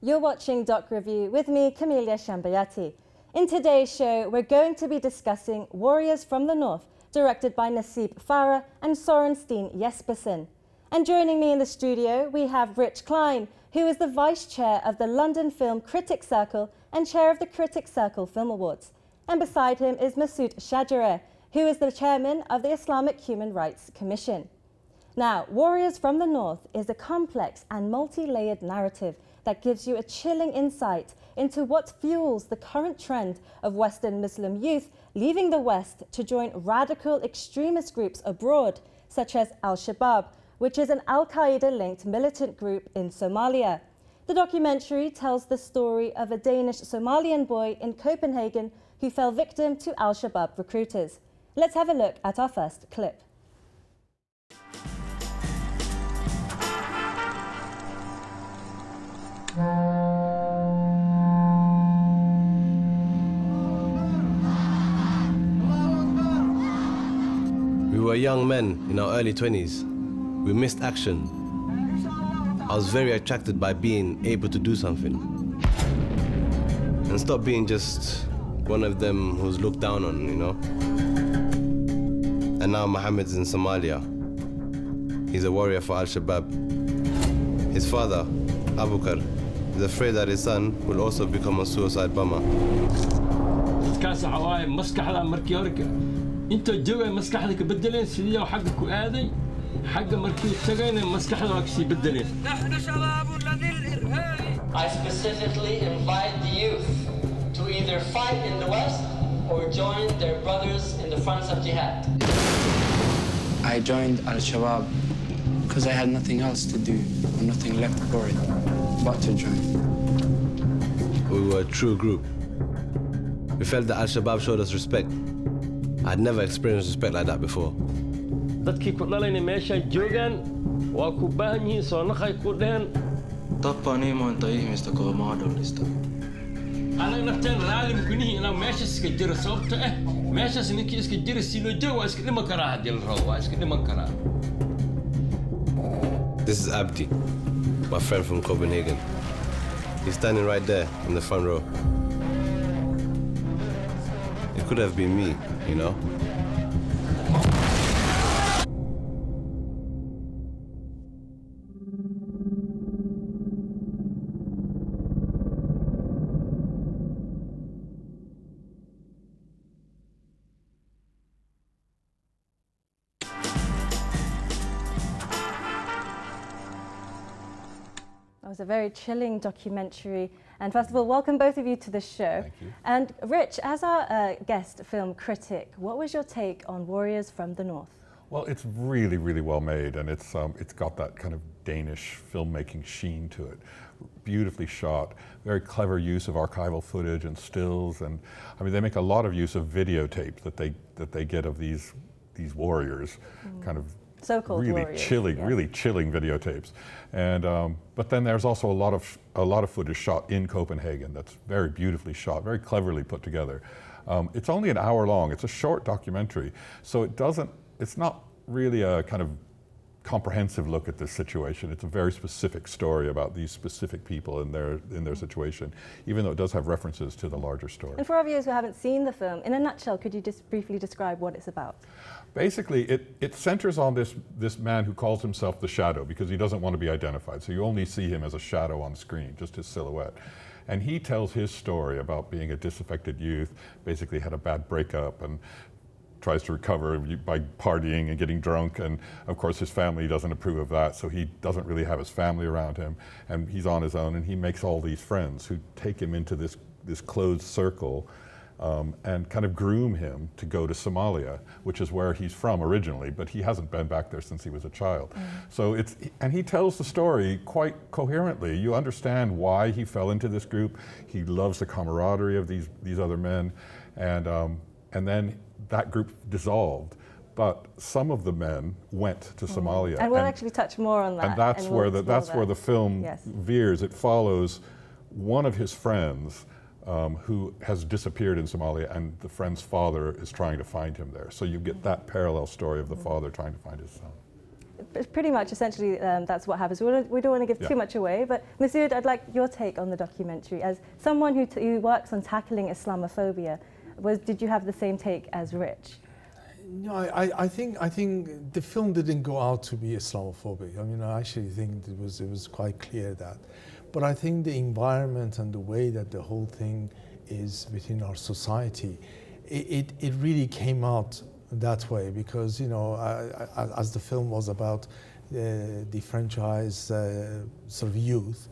You're watching Doc Review with me, Camelia Shambayati. In today's show, we're going to be discussing Warriors from the North, directed by Nasib, Farah and Soren, Steen, Jespersen. And joining me in the studio, we have Rich Klein, who is the Vice Chair of the London Film Critics Circle and Chair of the Critics Circle Film Awards. And beside him is Masoud Shajareh, who is the Chairman of the Islamic Human Rights Commission. Now, Warriors from the North is a complex and multi-layered narrative that gives you a chilling insight into what fuels the current trend of Western Muslim youth leaving the West to join radical extremist groups abroad, such as Al-Shabab, which is an Al-Qaeda-linked militant group in Somalia. The documentary tells the story of a Danish-Somalian boy in Copenhagen who fell victim to Al-Shabab recruiters. Let's have a look at our first clip. We were young men in our early 20s. We missed action. I was very attracted by being able to do something and stop being just one of them who's looked down on, you know. And now Mohammed's in Somalia. He's a warrior for Al-Shabab. His father, Abukar, is afraid that his son will also become a suicide bomber. انت جوا مسكحتك بدلين سيدي وحقك وآذي حق مركي تجينا مسكحتك سي بدلين نحن شباب الذي الإرهابي. I specifically invite the youth to either fight in the West or join their brothers in the fronts of jihad. I joined Al-Shabab because I had nothing else to do or nothing left for it but to join. We were a true group. We felt that Al-Shabab showed us respect. I'd never experienced respect like that before. dadkii ku dhalayna meesha joogan waa ku baahan yihiin soo naqay ku dheen tapani mo intay mista ko ma dhulista ana nafteen raali mukunihi ina meesha iska jira sababta meeshaas ninkii iska jira si loo joogo iska dhiman karaa hadii la rabo waa iska dhiman karaa. This is Abdi, my friend from Copenhagen. He's standing right there in the front row. It could have been me, you know? That was a very chilling documentary. And first of all, welcome both of you to the show. Thank you. And Rich, as our guest film critic, what was your take on Warriors from the North? Well, it's really, really well made, and it's got that kind of Danish filmmaking sheen to it. Beautifully shot, very clever use of archival footage and stills, and I mean they make a lot of use of videotape that they get of these warriors, kind of So-called really warriors, chilling, yes. really chilling videotapes. And but then there's also a lot of footage shot in Copenhagen that's very beautifully shot, very cleverly put together. It's only an hour long. It's a short documentary, so it's not really a kind of comprehensive look at this situation. It's a very specific story about these specific people in their situation, even though it does have references to the larger story. And for our viewers who haven't seen the film, in a nutshell, could you just briefly describe what it's about? Basically, it centers on this man who calls himself the Shadow because he doesn't want to be identified. So you only see him as a shadow on screen, just his silhouette. And he tells his story about being a disaffected youth, basically had a bad breakup and tries to recover by partying and getting drunk, and of course his family doesn't approve of that, so he doesn't really have his family around him, and he's on his own, and he makes all these friends who take him into this closed circle and kind of groom him to go to Somalia, which is where he's from originally, but he hasn't been back there since he was a child. So and he tells the story quite coherently. You understand why he fell into this group. He loves the camaraderie of these other men, and then that group dissolved, but some of the men went to Somalia. And we'll actually touch more on that. And that's where the film veers. It follows one of his friends who has disappeared in Somalia, and the friend's father is trying to find him there. So you get that parallel story of the father trying to find his son. pretty much, essentially, that's what happens. We don't want to give too much away, but Masood, I'd like your take on the documentary. As someone who works on tackling Islamophobia, did you have the same take as Rich? No, I think the film didn't go out to be Islamophobic. I mean, I actually think it was quite clear that. But I think the environment and the way that the whole thing is within our society, it really came out that way because, you know, as the film was about the franchise sort of youth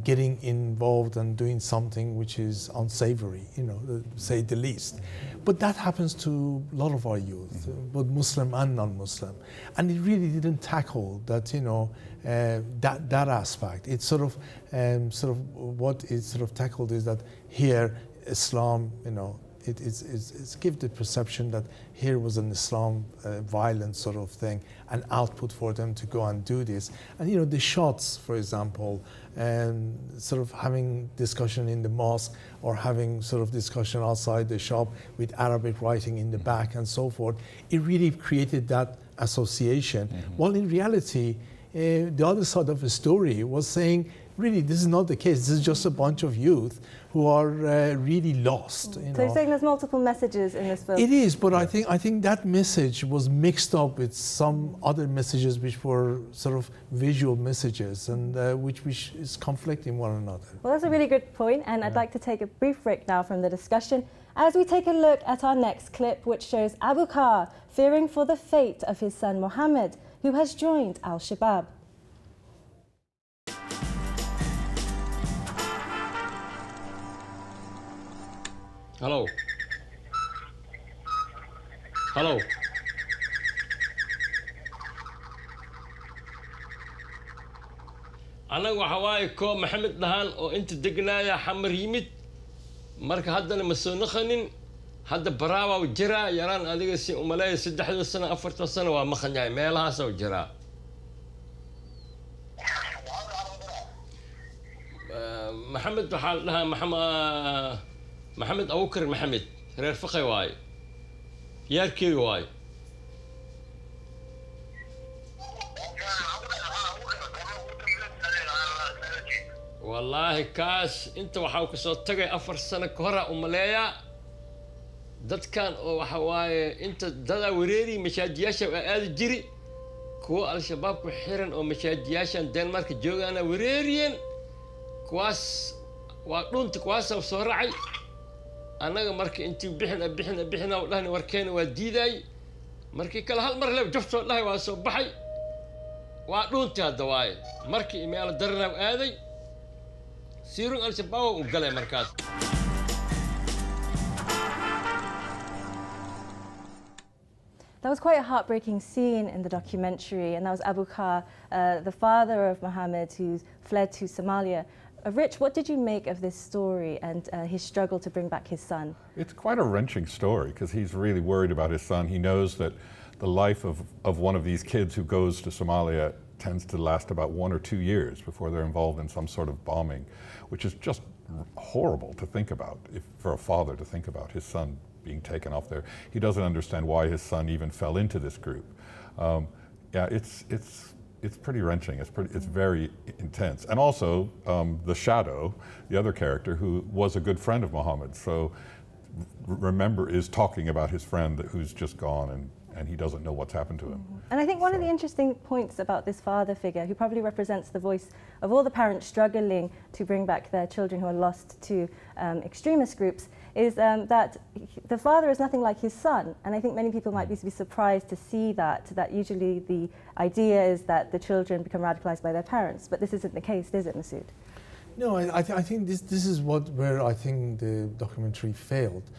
getting involved and doing something which is unsavory, you know, to say the least. But that happens to a lot of our youth, both Muslim and non-Muslim. And it really didn't tackle that, you know, that aspect. It's sort of what it sort of tackled is that here Islam, you know, it's give the perception that here was an Islam violent sort of thing, an output for them to go and do this. And you know, the shots, for example, sort of having discussion in the mosque or having sort of discussion outside the shop with Arabic writing in the back and so forth, it really created that association. While in reality, the other side of the story was saying, really, this is not the case. This is just a bunch of youth who are really lost. You know. So you're saying there's multiple messages in this film? It is, but I think that message was mixed up with some other messages which were sort of visual messages and which is conflicting one another. Well, that's a really good point, and I'd like to take a brief break now from the discussion as we take a look at our next clip, which shows Abu Bakr fearing for the fate of his son Mohammed, who has joined Al-Shabab. Hello. Hello. أنا وحواي كو محمد دهان أو أنت دقنايا حمر يمد مرك هذا المسون خنين هذا براوة وجرا يران هذه سي أملاي 16 سنة 4 سنة ومخنيا ميلها سو جرا محمد وحال لها محمد أبو بكر محمد رير فقي واي ياركي واي والله كاس انت waxaa ku soo tagay 4 sano ka hor umaleeya dadkan oo waxa waaye inta dada wareeri mashaajiyasha aad jiri kuwa al-shabaab ku xiran oo mashaajiyashan Denmark joogaana wareeriyeen kuwaas waa dhunta kuwaas soo raacay anaga markii intii bixina oo dhahni warkeena waa diiday markii kala hal mar leeb jabto dhahay waa soo baxay waa dhunta hada waay markii email darna aaday Sirung Al-Shabab ugalay markaas. That was quite a heartbreaking scene in the documentary, and that was Abu Bakr, the father of Mohammed, who fled to Somalia. Rich, what did you make of this story and his struggle to bring back his son? It's quite a wrenching story because he's really worried about his son. He knows that the life of one of these kids who goes to Somalia tends to last about 1 or 2 years before they're involved in some sort of bombing, which is just horrible to think about, for a father to think about his son being taken off there. He doesn't understand why his son even fell into this group. Yeah, it's pretty wrenching. It's very intense. And also the Shadow, the other character, who was a good friend of Mohammed, so is talking about his friend who's just gone and he doesn't know what's happened to him. And I think one of the interesting points about this father figure, who probably represents the voice of all the parents struggling to bring back their children who are lost to extremist groups, is that the father is nothing like his son. And I think many people might be surprised to see that usually the idea is that the children become radicalized by their parents. But this isn't the case, is it, Masood? No, I think this is where I think the documentary failed.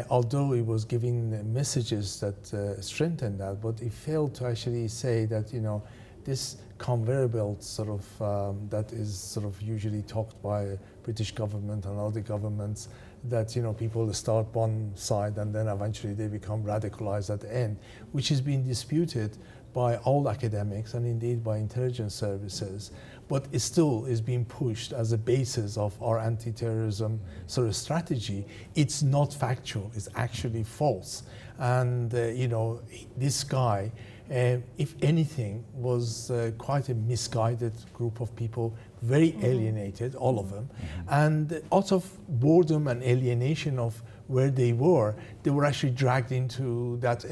Although it was giving messages that strengthened that, but it failed to actually say that, you know, this conveyor belt sort of that is sort of usually talked by British government and other governments, that, you know, people start one side and then eventually they become radicalized at the end, which is being disputed by all academics and indeed by intelligence services, but it still is being pushed as a basis of our anti-terrorism sort of strategy. It's not factual, it's actually false. And, you know, this guy if anything, was quite a misguided group of people, very alienated, all of them. And out of boredom and alienation of where they were actually dragged into that,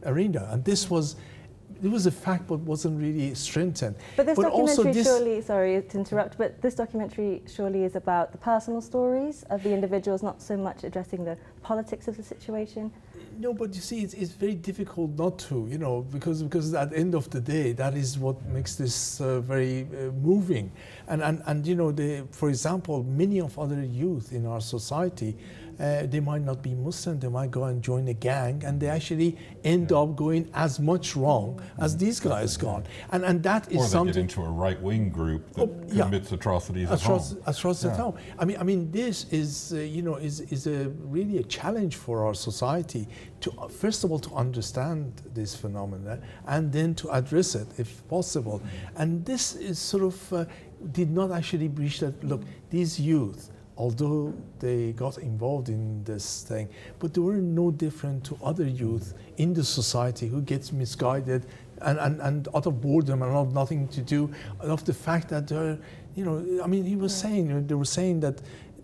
arena. And this was, it was a fact, but wasn't really strengthened. But this documentary surely, sorry to interrupt, but this documentary surely is about the personal stories of the individuals, not so much addressing the politics of the situation. No, but you see, it's very difficult not to, you know, because at the end of the day, that is what makes this very moving. And you know, for example, many of other youth in our society, they might not be Muslim, they might go and join a gang, and they actually end up going as much wrong as these guys gone. And that is or something. Or they get into a right-wing group that commits atrocities at home. Atrocities at home. I mean, this is, you know, is really a challenge for our society to, first of all, to understand this phenomena and then to address it if possible. And this is sort of did not actually breach that. Look, these youth, although they got involved in this thing, but they were no different to other youth in the society who gets misguided and out of boredom and out of nothing to do, of the fact that they're, you know, I mean, he was saying, they were saying that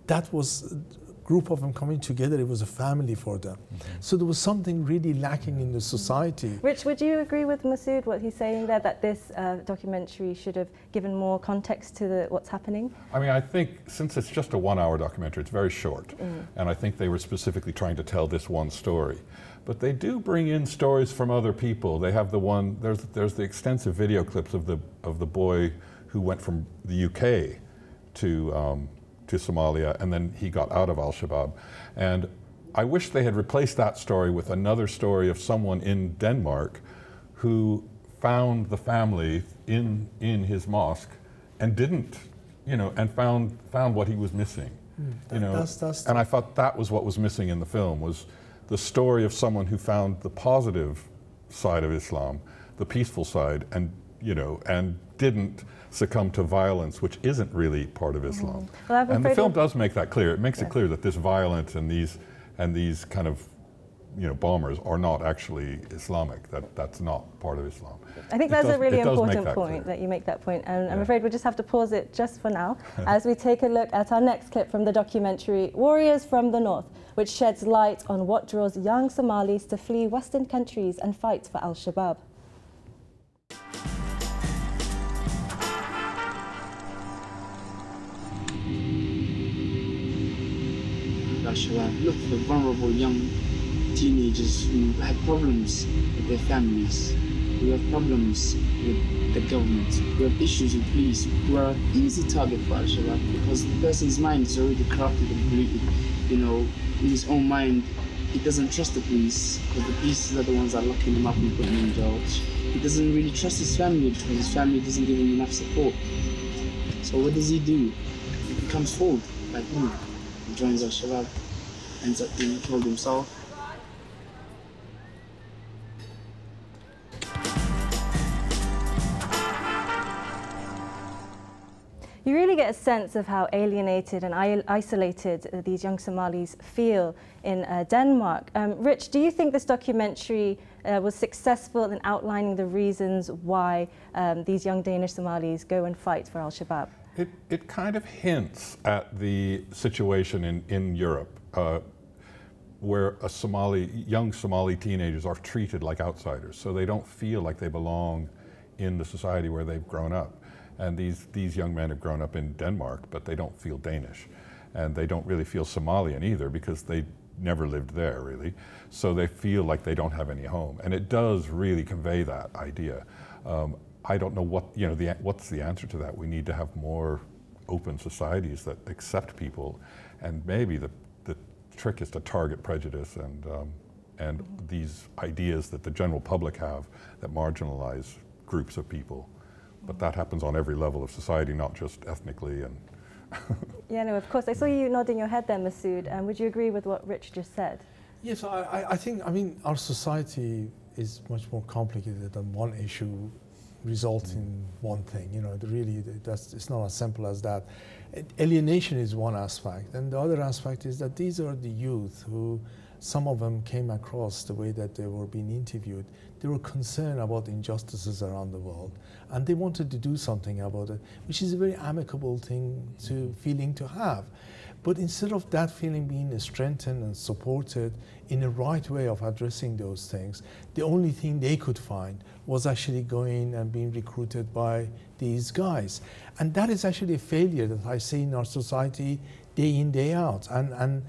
that was group of them coming together, it was a family for them. So there was something really lacking in the society. Rich, would you agree with Masood, what he's saying there, that this documentary should have given more context to what's happening? I mean, I think since it's just a 1-hour documentary, it's very short, and I think they were specifically trying to tell this one story. But they do bring in stories from other people. They have the one, there's the extensive video clips of the boy who went from the UK to Somalia, and then he got out of Al-Shabab. And I wish they had replaced that story with another story of someone in Denmark who found the family in his mosque and didn't, you know, and found what he was missing. You know, and I thought that was what was missing in the film, was the story of someone who found the positive side of Islam, the peaceful side, and, you know, and didn't succumb to violence, which isn't really part of Islam. Well, and the film does make that clear. It makes it clear that this violence and these kind of, you know, bombers are not actually Islamic. That's not part of Islam. I think that's a really important point that you make that point. And I'm afraid we'll just have to pause it just for now as we take a look at our next clip from the documentary Warriors from the North, which sheds light on what draws young Somalis to flee Western countries and fight for Al-Shabab. Look for the vulnerable young teenagers who have problems with their families, who have problems with the government, who have issues with police, who are an easy target for Al-Shabab because the person's mind is already corrupted and polluted. You know, in his own mind, he doesn't trust the police because the police are the ones that are locking him up and putting him in jail. He doesn't really trust his family because his family doesn't give him enough support. So what does he do? He becomes fooled like me. He joins Al-Shabab, ends up being killed himself. You really get a sense of how alienated and isolated these young Somalis feel in Denmark. Rich, do you think this documentary was successful in outlining the reasons why these young Danish Somalis go and fight for Al-Shabaab? It kind of hints at the situation in Europe, where young Somali teenagers are treated like outsiders, so they don't feel like they belong in the society where they've grown up. And these young men have grown up in Denmark, but they don't feel Danish. And they don't really feel Somalian either because they never lived there, really. So they feel like they don't have any home. And it does really convey that idea. I don't know what, you know, what's the answer to that. We need to have more open societies that accept people. And maybe the trick is to target prejudice and these ideas that the general public have that marginalize groups of people. But that happens on every level of society, not just ethnically. And yeah, no, of course. I saw you nodding your head there, Masood. Would you agree with what Rich just said? Yes, I think, I mean, our society is much more complicated than one issue results in one thing. You know, it's not as simple as that. Alienation is one aspect, and the other aspect is that these are the youth who some of them came across the way that they were being interviewed. They were concerned about injustices around the world, and they wanted to do something about it, which is a very amicable feeling to have. But instead of that feeling being strengthened and supported in the right way of addressing those things, the only thing they could find was actually going and being recruited by these guys. And that is actually a failure that I see in our society day in, day out. And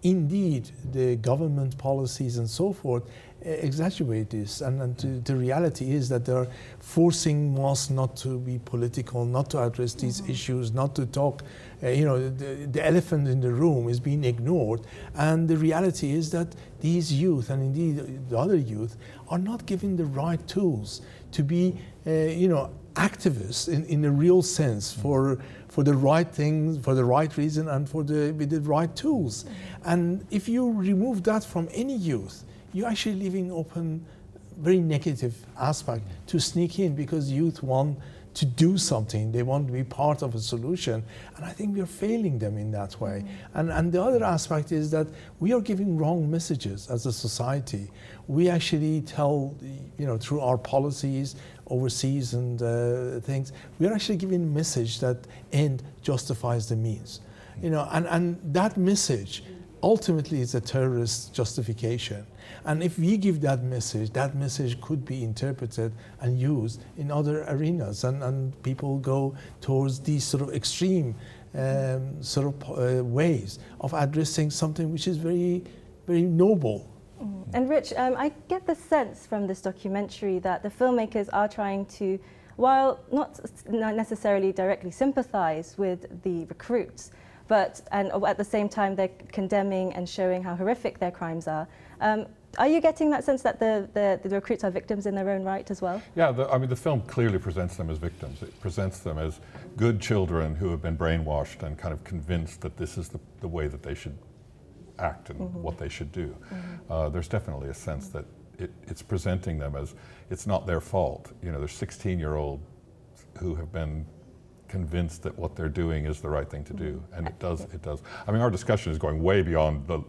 indeed, the government policies and so forth exaggerate this, and the reality is that they're forcing us not to be political, not to address these issues, not to talk. The elephant in the room is being ignored, and the reality is that these youth, and indeed the other youth, are not given the right tools to be, activists in the real sense for the right things, for the right reason, and with the right tools. And if you remove that from any youth, you're actually leaving open very negative aspect to sneak in, because youth want to do something, they want to be part of a solution, and I think we are failing them in that way. And the other aspect is that we are giving wrong messages as a society. We actually tell, through our policies overseas and things, we are actually giving a message that end justifies the means. And that message ultimately is a terrorist justification. And if we give that message could be interpreted and used in other arenas, and people go towards these sort of extreme ways of addressing something which is very, very noble. And Rich, I get the sense from this documentary that the filmmakers are trying to, while not necessarily directly sympathize with the recruits, and at the same time they're condemning and showing how horrific their crimes are. Are you getting that sense that the recruits are victims in their own right as well? Yeah, the film clearly presents them as victims. It presents them as good children who have been brainwashed and kind of convinced that this is the way that they should act and what they should do. There's definitely a sense that it's presenting them as it's not their fault. There's 16-year-olds who have been convinced that what they're doing is the right thing to do, and it does. I mean, our discussion is going way beyond the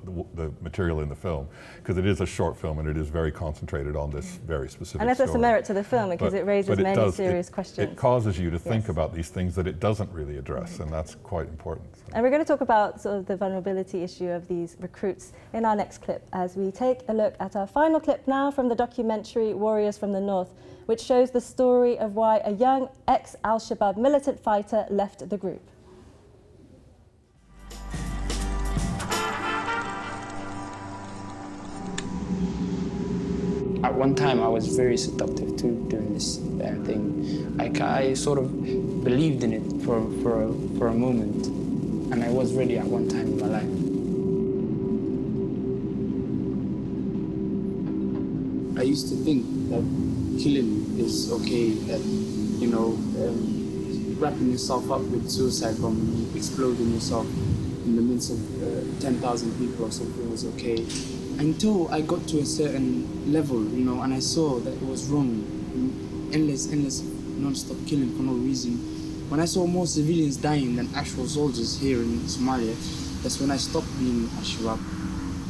material in the film, because it is a short film and it is very concentrated on this very specific and that's story. a merit to the film, because it raises many serious questions. It causes you to think about these things that it doesn't really address, and that's quite important. So. And we're going to talk about sort of the vulnerability issue of these recruits in our next clip, as we take a look at our final clip now from the documentary Warriors from the North, which shows the story of why a young ex-Al-Shabab militant fighter left the group. At one time, I was very seductive to doing this thing. I sort of believed in it for a moment, and I was ready at one time in my life. I used to think that killing is okay, that, wrapping yourself up with suicide bomb, exploding yourself in the midst of 10,000 people or something was okay. Until I got to a certain level, and I saw that it was wrong. Endless, non-stop killing for no reason. When I saw more civilians dying than actual soldiers here in Somalia, that's when I stopped being Al-Shabab.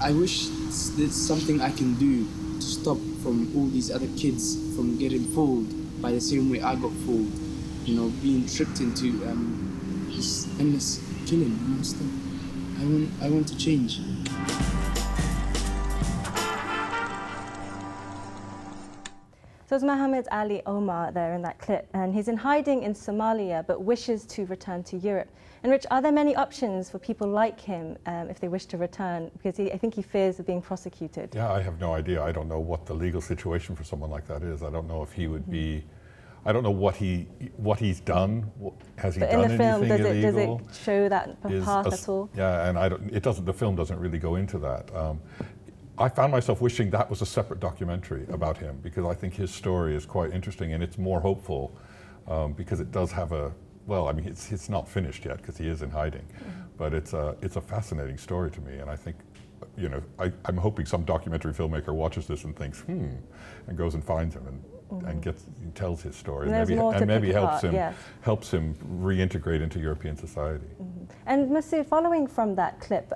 I wish there's something I can do to stop from all these other kids from getting fooled by the same way I got fooled, being tricked into this endless killing non-stop. I want to change. So it's Mohammed Ali Omar there in that clip, and he's in hiding in Somalia but wishes to return to Europe. And Rich, are there many options for people like him if they wish to return? Because I think he fears of being prosecuted. Yeah, I have no idea. I don't know what the legal situation for someone like that is. I don't know if he would be. I don't know what he's done. Has he done anything illegal? But in the film, does it show that path at all? Yeah, and it doesn't. The film doesn't really go into that. I found myself wishing that was a separate documentary about him, because I think his story is quite interesting and it's more hopeful because it does have a. Well, I mean, it's not finished yet because he is in hiding, but it's a fascinating story to me, and I think, I'm hoping some documentary filmmaker watches this and thinks, and goes and finds him and tells his story, and maybe helps him reintegrate into European society. And Nasib, following from that clip,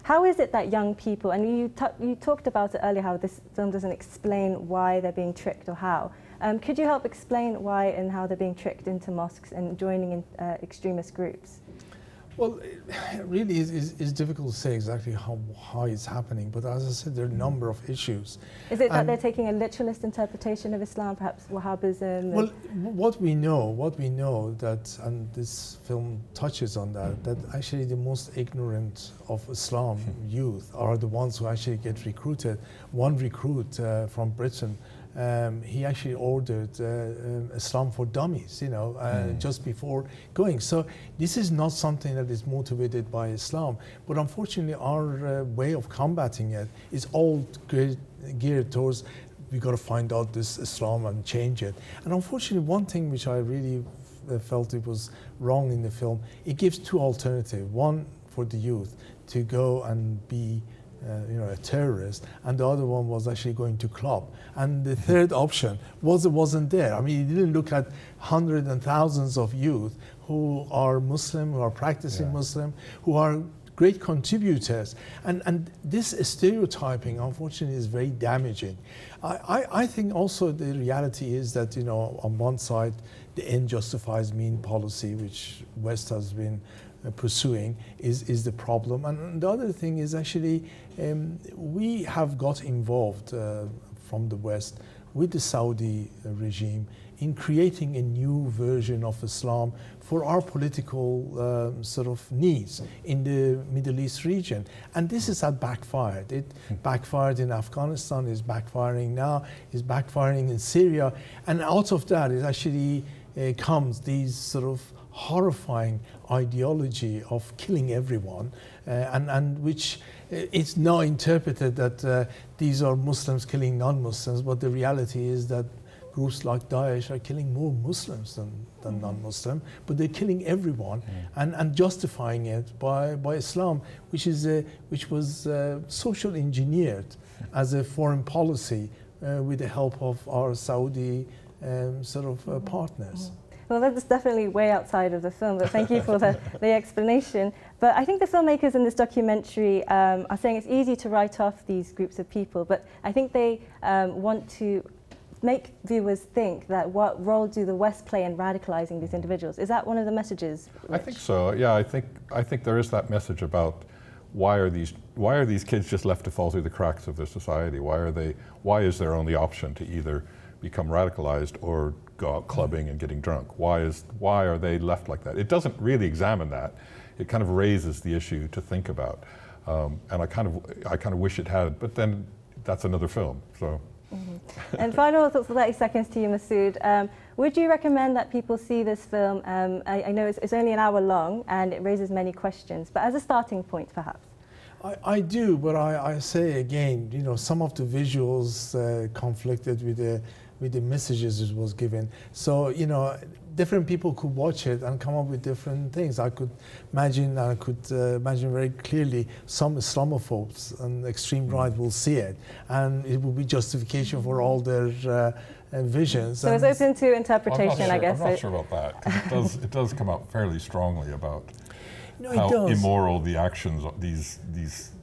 How is it that young people, and you talked about it earlier, how this film doesn't explain why they're being tricked or how. Could you help explain why and how they're being tricked into mosques and joining in extremist groups? Well, it really is difficult to say exactly how it's happening, but as I said, there are a number of issues. Is it that they're taking a literalist interpretation of Islam, perhaps Wahhabism? Well, what we know that, and this film touches on that actually the most ignorant of Islam youth are the ones who actually get recruited. One recruit from Britain, he actually ordered Islam for dummies, just before going. So this is not something that is motivated by Islam, but unfortunately our way of combating it is all geared towards we got to find out this Islam and change it. And unfortunately, one thing which I really felt it was wrong in the film, it gives two alternatives. One for the youth to go and be a terrorist, and the other one was actually going to club. And the third option wasn't there. I mean, he didn't look at hundreds and thousands of youth who are Muslim, who are practicing Muslim, who are great contributors. And this stereotyping, unfortunately, is very damaging. I think also the reality is that, on one side, the end justifies mean policy, which West has been pursuing is the problem. And the other thing is actually we have got involved from the West with the Saudi regime in creating a new version of Islam for our political sort of needs in the Middle East region. And this has backfired. It backfired in Afghanistan, is backfiring now, is backfiring in Syria. And out of that it actually comes these sort of horrifying ideology of killing everyone, and which it's now interpreted that these are Muslims killing non-Muslims, but the reality is that groups like Daesh are killing more Muslims than non-Muslim, but they're killing everyone and justifying it by Islam, which was social engineered as a foreign policy with the help of our Saudi partners. Well, that's definitely way outside of the film, but thank you for the explanation. But I think the filmmakers in this documentary are saying it's easy to write off these groups of people, but I think they want to make viewers think that what role do the West play in radicalizing these individuals? Is that one of the messages, Rich? I think so, yeah. I think there is that message about why are these kids just left to fall through the cracks of their society? Why is their only option to either become radicalized or go out clubbing and getting drunk? Why are they left like that? It doesn't really examine that. It kind of raises the issue to think about, and I kind of wish it had. But then that's another film. So. And final thoughts for 30 seconds to you, Masood. Would you recommend that people see this film? I know it's only an hour long and it raises many questions, but as a starting point, perhaps. I do, but I say again, some of the visuals conflicted with the messages it was given. So, different people could watch it and come up with different things. I could imagine very clearly some Islamophobes and extreme right will see it, and it will be justification for all their visions. So it's open to interpretation, I guess. I'm not sure about that, because it does come out fairly strongly about how does. immoral the actions of these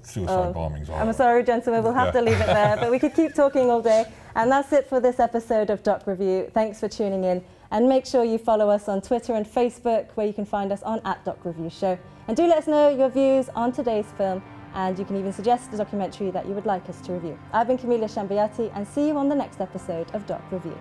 suicide bombings are. I'm sorry, gentlemen, we'll have to leave it there, but we could keep talking all day. And that's it for this episode of Doc Review. Thanks for tuning in. And make sure you follow us on Twitter and Facebook, where you can find us on @DocReviewShow. And do let us know your views on today's film, and you can even suggest a documentary that you would like us to review. I've been Camelia Shambayati, and see you on the next episode of Doc Review.